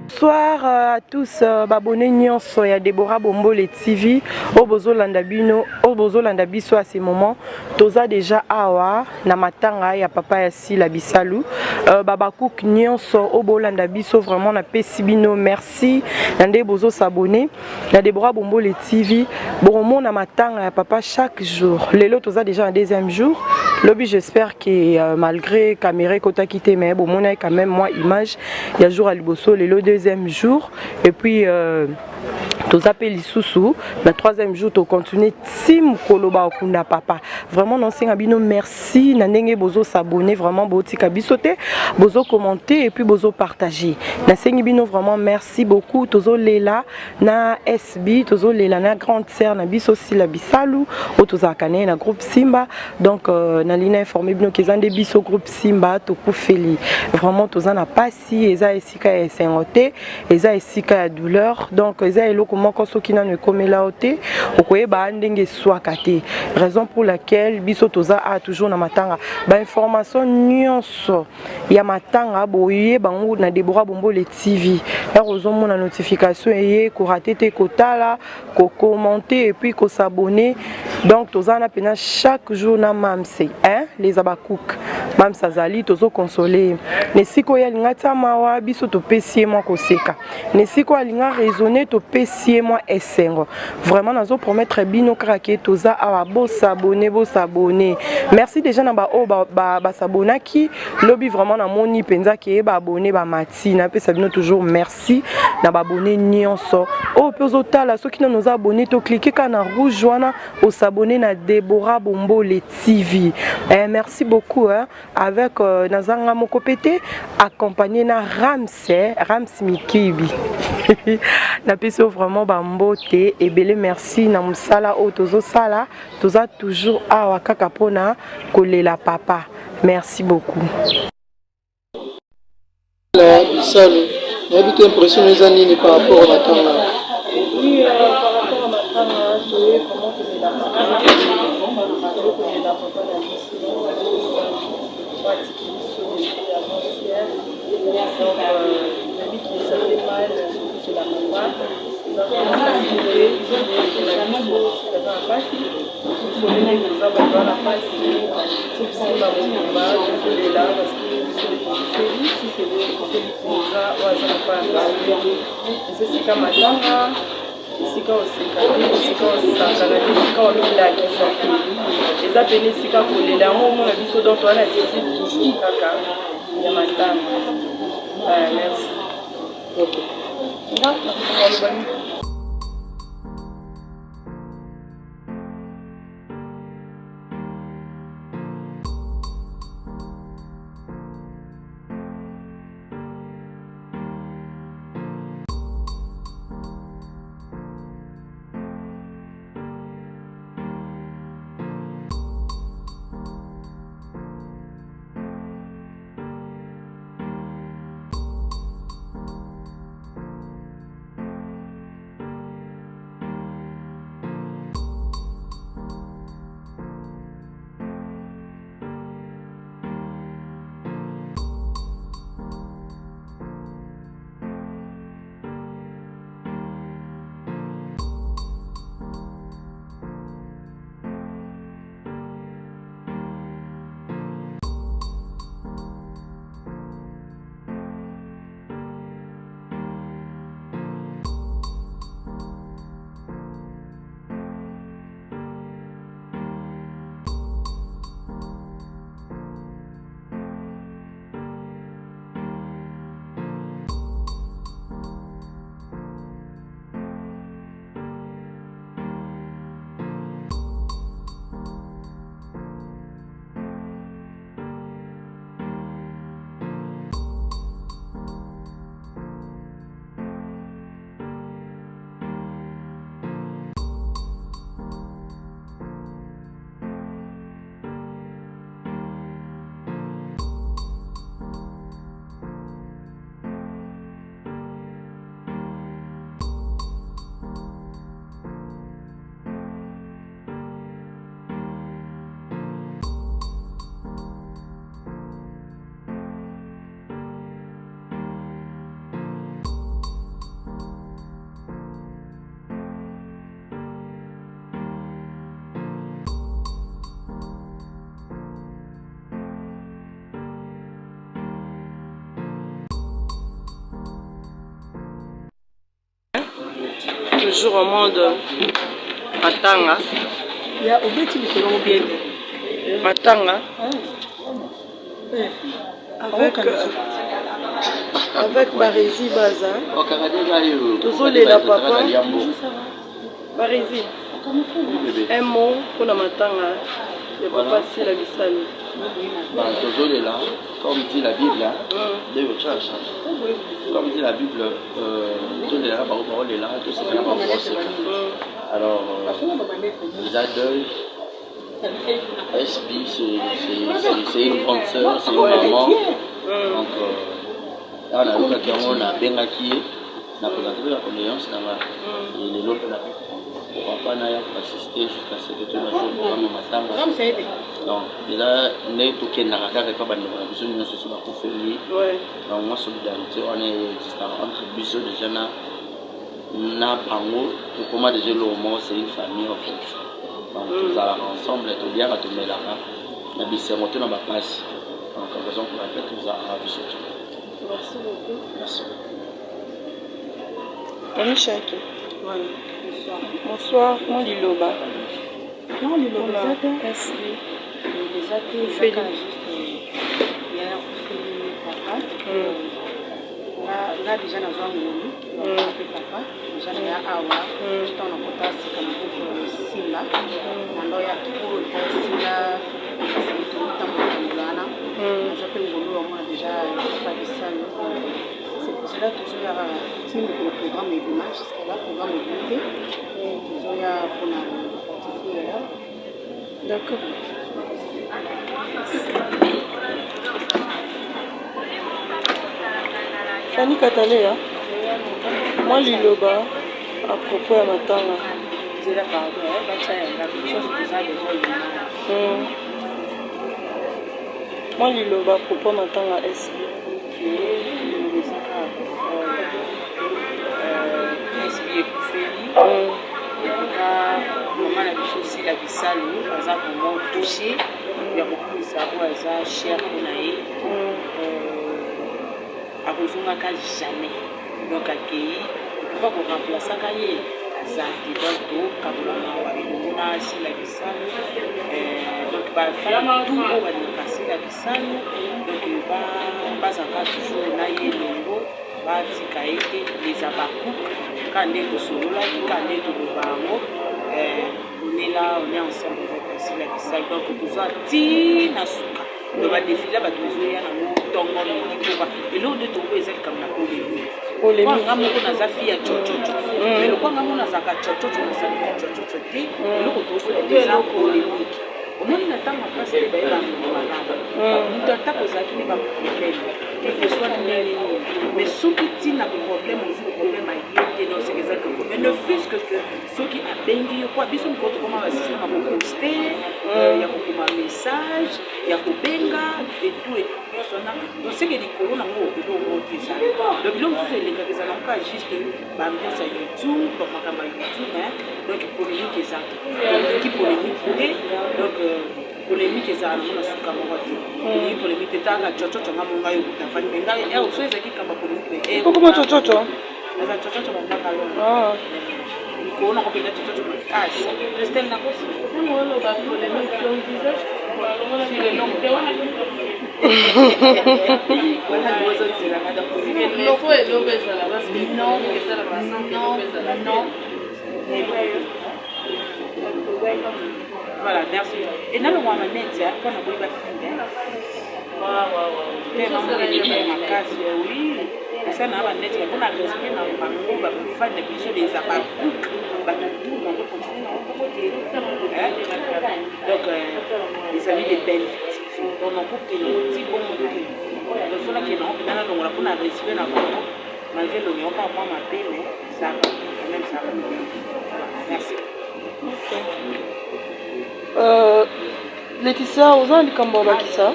Bonsoir à tous, abonnés nyonso ya Deborah Bombole TV, Obozo Landabino, Obozo Landabiso à ces moments. Toza déjà awa na matanga ya papa ya Sila Bisalu. Babakouk nyonso Obo Landabiso vraiment na pesibino merci. Nande bozo s'abonner na Deborah Bombole TV. Bon na matanga ya papa chaque jour. Lelo toza déjà un deuxième jour. Lobby j'espère que malgré caméra kota quitté mais bon mon a quand même moi image. Il y a jour à Liboso le deuxième jour et puis tous appels sous le troisième jour tu continues Tim Koloba Okunda papa vraiment non c'est abino merci nanenge bozo s'abonner vraiment botika bisoté bozo commenter et puis bozo partager na sengi bino vraiment merci beaucoup tozo lela na SB tozo lela na grande sœur na biso Sila Bisalu o toza kané na groupe Simba donc na lina informé bino kezande biso groupe Simba to kufeli vraiment toza na pasi eza esika ya sengote eza esika ya douleur donc eza eloko moko soki na ne komela ote okoyeba ndenge swaka te raison pour laquelle biso toza a toujours na matanga ba information nyonso ya matanga boye bango na Deborah Bombole TV ya ozomo na notification eye ko rater te kotala ko commenter et puis ko s'abonner donc toza na pena chaque jour na mamse hein les abakouk mam sazali tozo consoler ne siko ya lingata mawa biso to pesie moi koseka ne siko alinga raisonner to pesie moi esengo vraiment nazo promettre bino krake toza awa bo s'abonner merci déjà na ba o ba s'abonaki lobby vraiment na moni penza ke ba abonné ba mati na pesa bino toujours merci na ba abonné nyonso o pezo tala soki na nous abonner to cliquer kana rouge wana o s'abonner na Deborah Bombole TV merci beaucoup hein avec Nazanga Mokopete accompagné na Rams Mikibi na peso vraiment bambote et belé merci na musala o tozo sala toza toujours awa kaka pona kolela papa merci beaucoup la Bisalu n'habite impression les années par rapport à Matanga. Oui, par rapport à Matanga, je vais comment que la papa sika osekali sika osakana sika olobelakisa eza pene sika kolela yango omona biso donc wana titi toujours kaka ya matanga merci toujours au monde Matanga. Il y a Obeti qui est bien. Matanga. Avec Barési Baza. Désolé la papa. Barési. Un mot pour la Matanga. Le papa c'est la Bissali. Désolé là, comme dit la Bible, comme dit la Bible, tout est là, parole est là, tout ce qui est là, alors, les adultes, SB, c'est une grande soeur, c'est une maman. Donc, là, on a eu quelqu'un, on a bien acquis, on a présenté la condoléance, et les autres, papa n'a pas assisté jusqu'à ce que tout le jour, comme matin. Donc, déjà, on est tout qui est narrateur, et pas de nous, nous sommes sur la conférence. Donc, moi, solidarité, on est existant entre Bissot, déjà, na Pango, tout comme déjà le moment, c'est une famille en fait. Donc, nous allons ensemble, tout bien à tout mettre là. La Bissot, on a ma place. Donc, en raison pour laquelle nous avons Bissot. Merci beaucoup. Merci. Amishaki. Bonsoir, mon Liloba. Non, Liloba, merci. Les athées, c'est juste hier, papa. Là, déjà, nous avons papa. Déjà, il y a Awa. Tout en a c'est comme un Silla. On a trop de Silla. C'est tout le temps pour Lana. J'appelle Golo, moi, déjà, pas de salle. C'est pour cela que toujours il y a un programme de l'image, jusqu'à là, programme de beauté. Toujours il y a pour la fortifier là. D'accord. Fanny Katalea, moi Liloba, à propos à Matanga. C'est la part de la chose que ça a déjà moi Liloba, à propos à Matanga S. Maman a vu aussi la Bissali, par exemple, vraiment touché. Il y a beaucoup de savoir, ça, cher pour naïe. À Rosumaka, jamais. Donc, à Kéi, pourquoi vous remplacez à Kaye? Ça, qui va tout, Kabulama, Wabidona, si la Bissali. Donc, il va faire tout pour passer la Bissali. Donc, il va encore toujours naïe, Longo. Les abakou, quand on est au solo, quand on est au bango, on est là, on est ensemble avec la salle. Donc, tout ça, Tina Souka. On va défiler, on va défiler, on va et l'eau de tomber, c'est comme la polémique. Quand on a sa fille à Tchocho, mais le quand on a sa Tchocho, on a sa Tchocho, l'eau de tomber, polémique. Au moins, il attend ma place de bailler dans le malade. Nous t'attaquons aux acquis, pas de problème. Quel que soit le mais ceux qui tiennent un problème, on joue le problème à y dans ces exactement. Mais ne fût-ce que ceux qui ont béni, quoi, bien sûr, comment le système a posté, il y a beaucoup de messages, il y a beaucoup de benga, et tout, et tout. Donc, c'est que les corona ont été déjà. Le bilan, c'est les cas qui sont encore juste, l'ambiance à YouTube, comme ma caméra YouTube, donc polémique et ça. Donc, qui polémique, donc, polémique et ça, on a su comment on dit. Polémique et ça, la chocho, on a mon gars, on a fait une benga, et on sait qui comme polémique. Pourquoi chocho? La chocho, on a pas alors. On a compris la chocho, on a casse. Christelle n'a pas aussi. Non, on a pas polémique sur le visage. Sur le long terme. Voilà, merci. Et dans le moment où on est, on a beaucoup de filles. Oui. Ça n'a pas net, on a respect dans le banco, on va faire des bisous des abakou, on va continuer donc, les amis des belles filles, on a beaucoup de petits bons mots. Il faut que nous on a respect dans le banco, malgré le on pas moi ma paix, mais ça va, quand même ça va. Merci. Laetitia, vous avez dit comment on ça?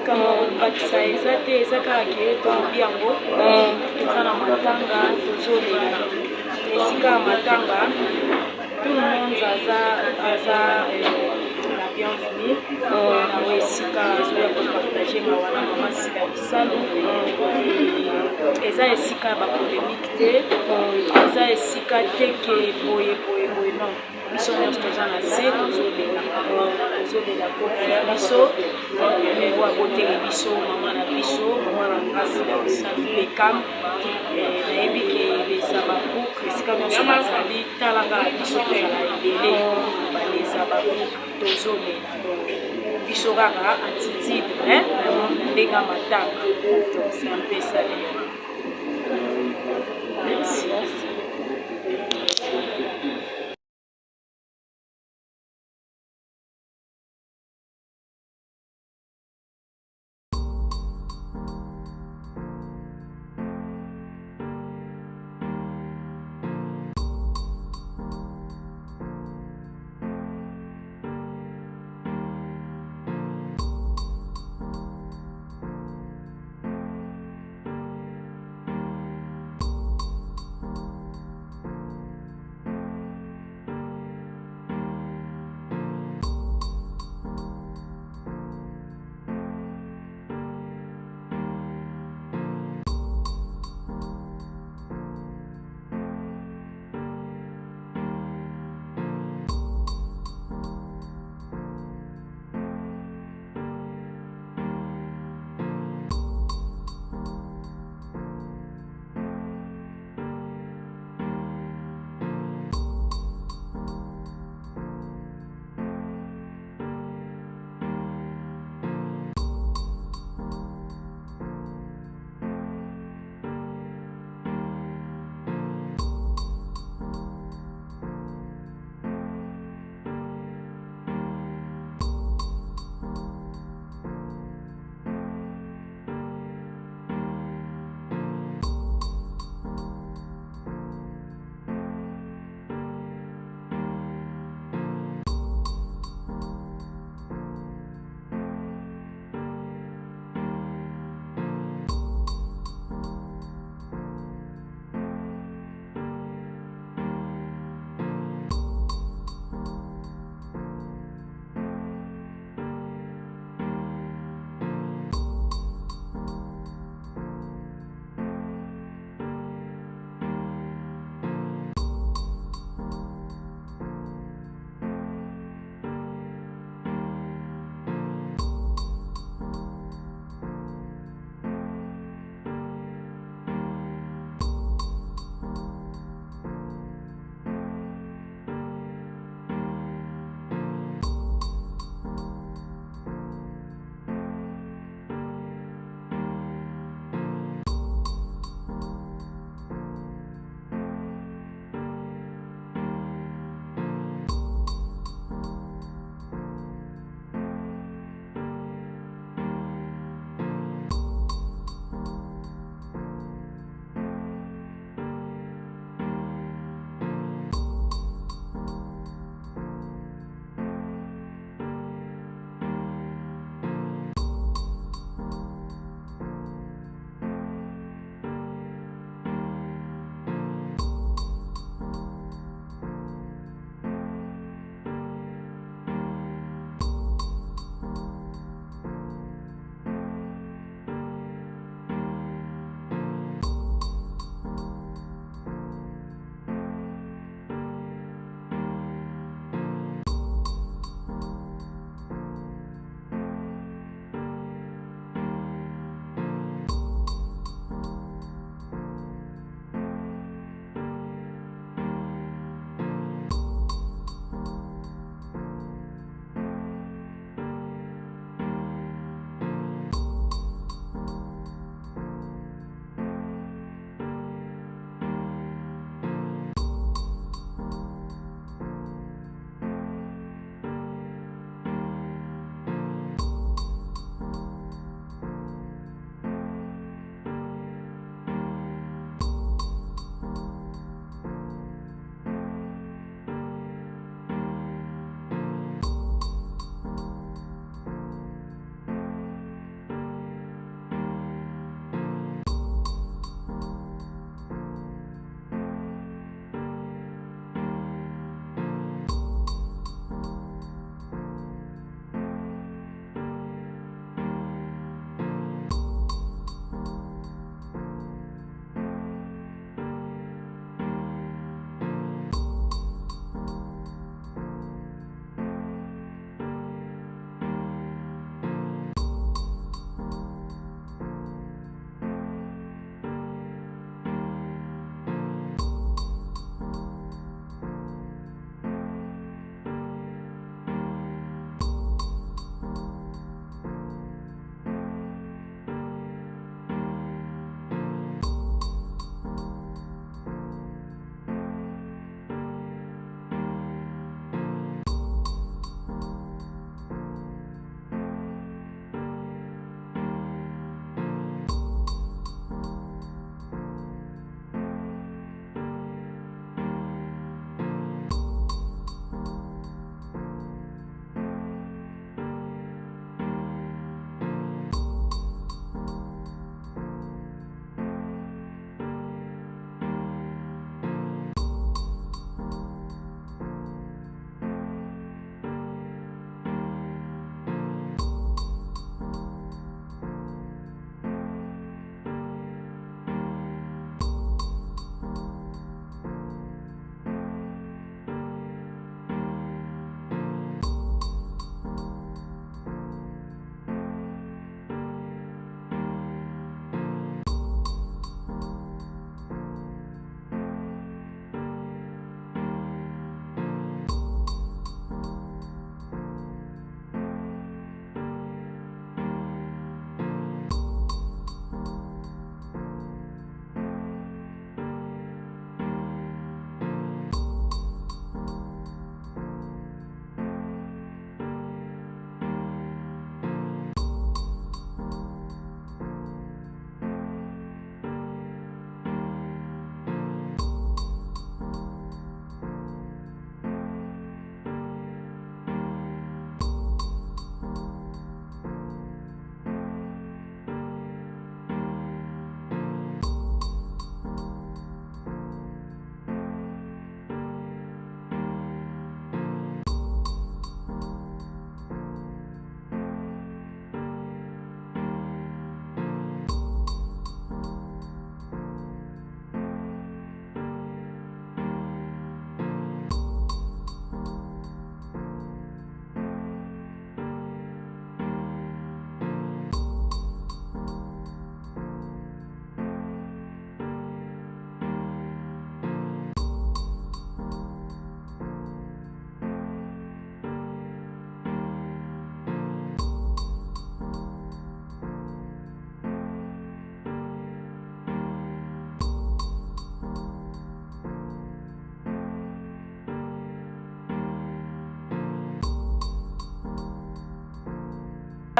Kama bakisa ezate ezaka ke to biango sana matanga tozolela esika matanga tout le monde aza la bienvenue na esika zoya ko partager na wana mama sila bisalo eza esika ya bapolémique te eza esika te ke boye non biso nyonso toza na se tozolela kokufa biso oyo aboteli biso mama na biso mama na mpasi na bisabi bekam nayebi ke leza babouk esika nyonso bazali talaka na biso tozala ebele baleza babouk tozolela biso kaka attitude ndenge matanga donc c'est un peu ça. Merci.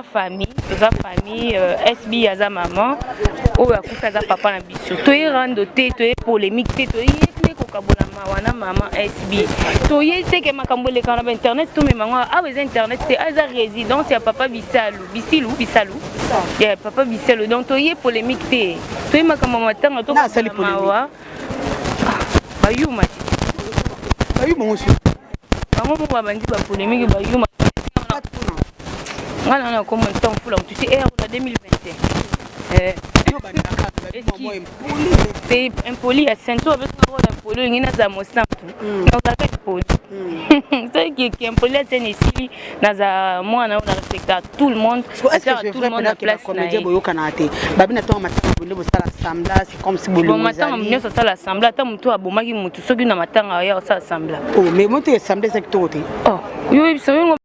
famille SB aza maman oyo akufa aza papa na biso toye rando te toye polémique te toye ne kokabola wana maman SB toye te ke makambo leka na internet to memango awa eza internet te aza résidence ya papa Bisalou ya papa Bisalou donc toye polémique te toye makambo matanga to mawa bayuma bango mo babandi ba polémique bayuma ngana na comme temps fula tu sais en 2021 c'est impoli à Saint-Ouen avec un impoli ngina za mostam na za impoli c'est qui impoli c'est ici na za moi na respecter tout le monde tout le monde à place comédien boyo kanate babina to matanga bole bo sala sambla c'est comme si bole bon matanga mnyo sala sambla ta mutu abomaki mutu soki na matanga ya sala sambla oh mais mutu sambla c'est tout oh yo